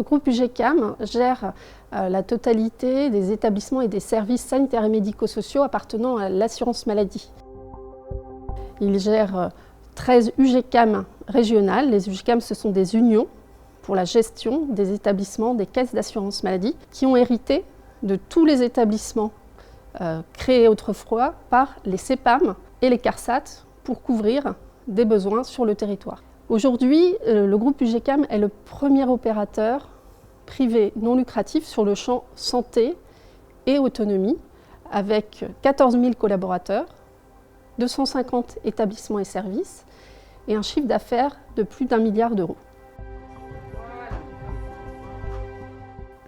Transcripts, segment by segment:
groupe UGCAM gère la totalité des établissements et des services sanitaires et médico-sociaux appartenant à l'assurance maladie. Il gère 13 UGCAM régionales. Les UGCAM, ce sont des unions pour la gestion des établissements des caisses d'assurance maladie qui ont hérité de tous les établissements créés autrefois par les CEPAM et les CARSAT pour couvrir des besoins sur le territoire. Aujourd'hui, le groupe UGCAM est le premier opérateur privé non lucratif sur le champ santé et autonomie, avec 14 000 collaborateurs, 250 établissements et services et un chiffre d'affaires de plus d'1 milliard d'euros.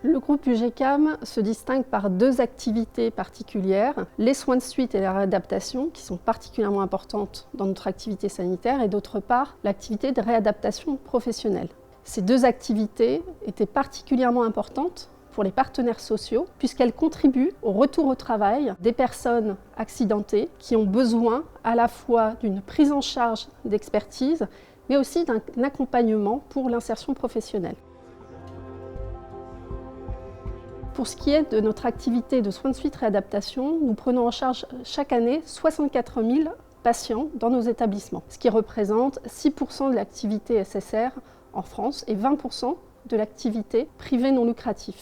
Le groupe UGCAM se distingue par deux activités particulières, les soins de suite et la réadaptation, qui sont particulièrement importantes dans notre activité sanitaire, et d'autre part, l'activité de réadaptation professionnelle. Ces deux activités étaient particulièrement importantes pour les partenaires sociaux, puisqu'elles contribuent au retour au travail des personnes accidentées qui ont besoin à la fois d'une prise en charge d'expertise, mais aussi d'un accompagnement pour l'insertion professionnelle. Pour ce qui est de notre activité de soins de suite réadaptation, nous prenons en charge chaque année 64 000 patients dans nos établissements, ce qui représente 6% de l'activité SSR en France et 20% de l'activité privée non lucrative.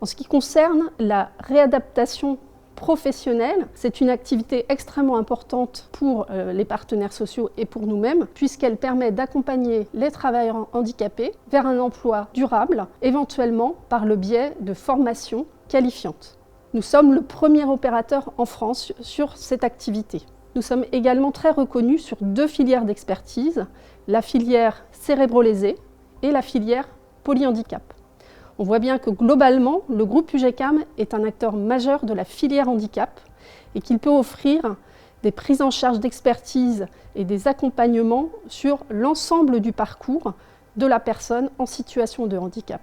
En ce qui concerne la réadaptation professionnelle, c'est une activité extrêmement importante pour les partenaires sociaux et pour nous-mêmes, puisqu'elle permet d'accompagner les travailleurs handicapés vers un emploi durable, éventuellement par le biais de formations qualifiantes. Nous sommes le premier opérateur en France sur cette activité. Nous sommes également très reconnus sur deux filières d'expertise, la filière cérébro-lésée et la filière polyhandicap. On voit bien que globalement, le groupe UGCAM est un acteur majeur de la filière handicap et qu'il peut offrir des prises en charge d'expertise et des accompagnements sur l'ensemble du parcours de la personne en situation de handicap.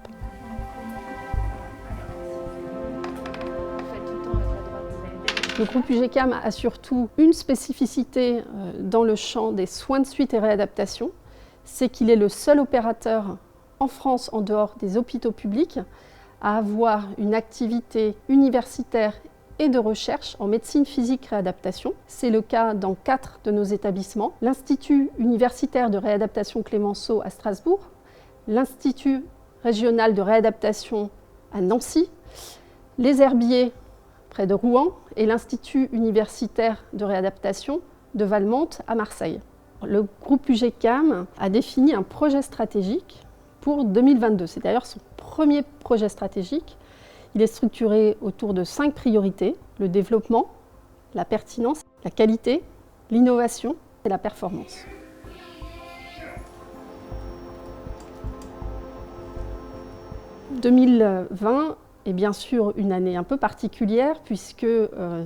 Le groupe UGCAM a surtout une spécificité dans le champ des soins de suite et réadaptation, c'est qu'il est le seul opérateur en France, en dehors des hôpitaux publics, à avoir une activité universitaire et de recherche en médecine physique réadaptation. C'est le cas dans 4 de nos établissements. L'Institut universitaire de réadaptation Clémenceau à Strasbourg, l'Institut régional de réadaptation à Nancy, les Herbiers près de Rouen et l'Institut universitaire de réadaptation de Valmont à Marseille. Le groupe UGCAM a défini un projet stratégique pour 2022. C'est d'ailleurs son premier projet stratégique. Il est structuré autour de 5 priorités: le développement, la pertinence, la qualité, l'innovation et la performance. « 2020 est bien sûr une année un peu particulière puisque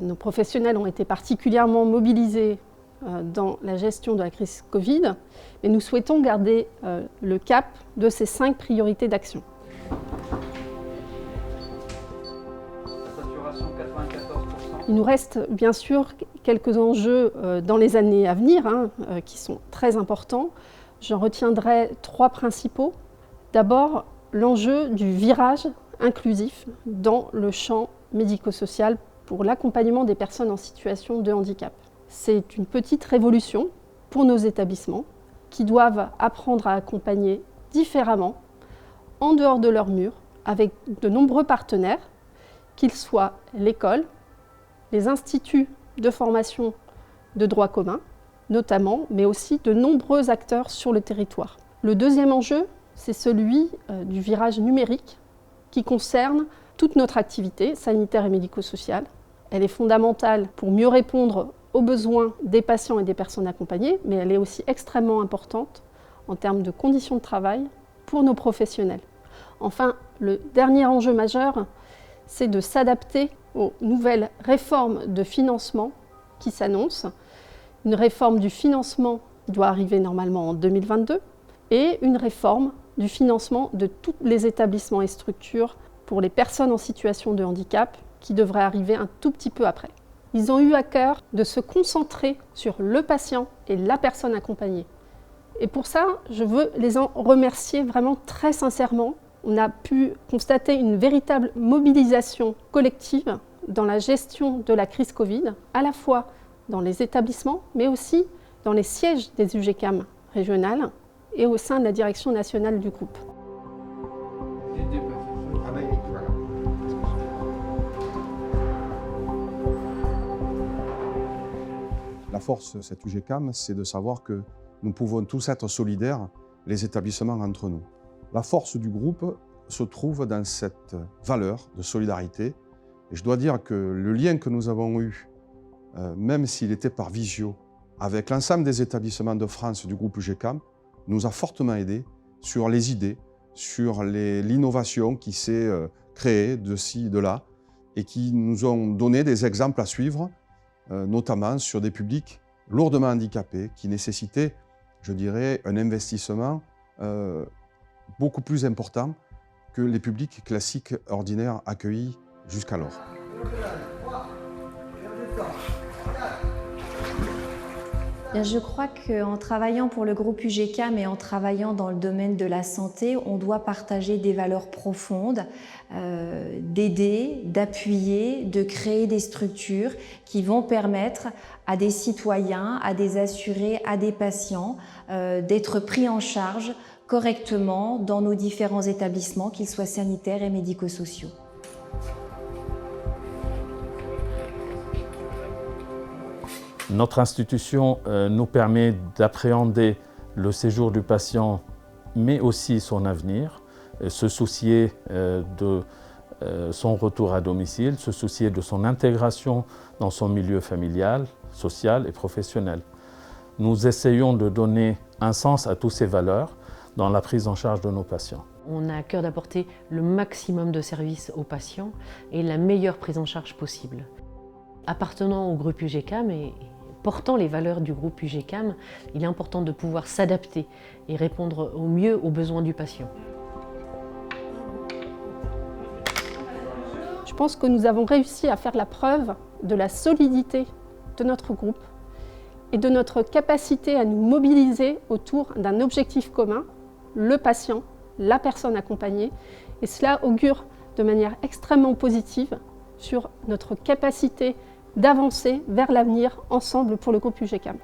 nos professionnels ont été particulièrement mobilisés dans la gestion de la crise Covid, mais nous souhaitons garder le cap de ces 5 priorités d'action. Il nous reste bien sûr quelques enjeux dans les années à venir qui sont très importants. J'en retiendrai 3 principaux. D'abord, l'enjeu du virage inclusif dans le champ médico-social pour l'accompagnement des personnes en situation de handicap. C'est une petite révolution pour nos établissements qui doivent apprendre à accompagner différemment, en dehors de leurs murs, avec de nombreux partenaires, qu'ils soient l'école, les instituts de formation de droit commun, notamment, mais aussi de nombreux acteurs sur le territoire. Le deuxième enjeu, c'est celui du virage numérique qui concerne toute notre activité sanitaire et médico-sociale. Elle est fondamentale pour mieux répondre aux besoins des patients et des personnes accompagnées, mais elle est aussi extrêmement importante en termes de conditions de travail pour nos professionnels. Enfin, le dernier enjeu majeur, c'est de s'adapter aux nouvelles réformes de financement qui s'annoncent. Une réforme du financement qui doit arriver normalement en 2022 et une réforme du financement de tous les établissements et structures pour les personnes en situation de handicap qui devrait arriver un tout petit peu après. Ils ont eu à cœur de se concentrer sur le patient et la personne accompagnée. Et pour ça, je veux les en remercier vraiment très sincèrement On a pu constater une véritable mobilisation collective dans la gestion de la crise Covid, à la fois dans les établissements, mais aussi dans les sièges des UGCAM régionales et au sein de la direction nationale du groupe. La force de cette UGCAM, c'est de savoir que nous pouvons tous être solidaires, les établissements entre nous. La force du groupe se trouve dans cette valeur de solidarité. Et je dois dire que le lien que nous avons eu, même s'il était par visio, avec l'ensemble des établissements de France du groupe UGCAM, nous a fortement aidés sur les idées, sur l'innovation qui s'est créée de ci, de là, et qui nous ont donné des exemples à suivre, notamment sur des publics lourdement handicapés qui nécessitaient, je dirais, un investissement beaucoup plus important que les publics classiques ordinaires accueillis jusqu'alors. Je crois qu'en travaillant pour le groupe UGCAM et en travaillant dans le domaine de la santé, on doit partager des valeurs profondes, d'aider, d'appuyer, de créer des structures qui vont permettre à des citoyens, à des assurés, à des patients d'être pris en charge correctement dans nos différents établissements, qu'ils soient sanitaires et médico-sociaux. Notre institution nous permet d'appréhender le séjour du patient, mais aussi son avenir, se soucier de son retour à domicile, se soucier de son intégration dans son milieu familial, social et professionnel. Nous essayons de donner un sens à toutes ces valeurs dans la prise en charge de nos patients. On a à cœur d'apporter le maximum de services aux patients et la meilleure prise en charge possible. Appartenant au groupe UGCAM et portant les valeurs du groupe UGCAM, il est important de pouvoir s'adapter et répondre au mieux aux besoins du patient. Je pense que nous avons réussi à faire la preuve de la solidité de notre groupe et de notre capacité à nous mobiliser autour d'un objectif commun, le patient, la personne accompagnée, et cela augure de manière extrêmement positive sur notre capacité d'avancer vers l'avenir ensemble pour le groupe UGCAM.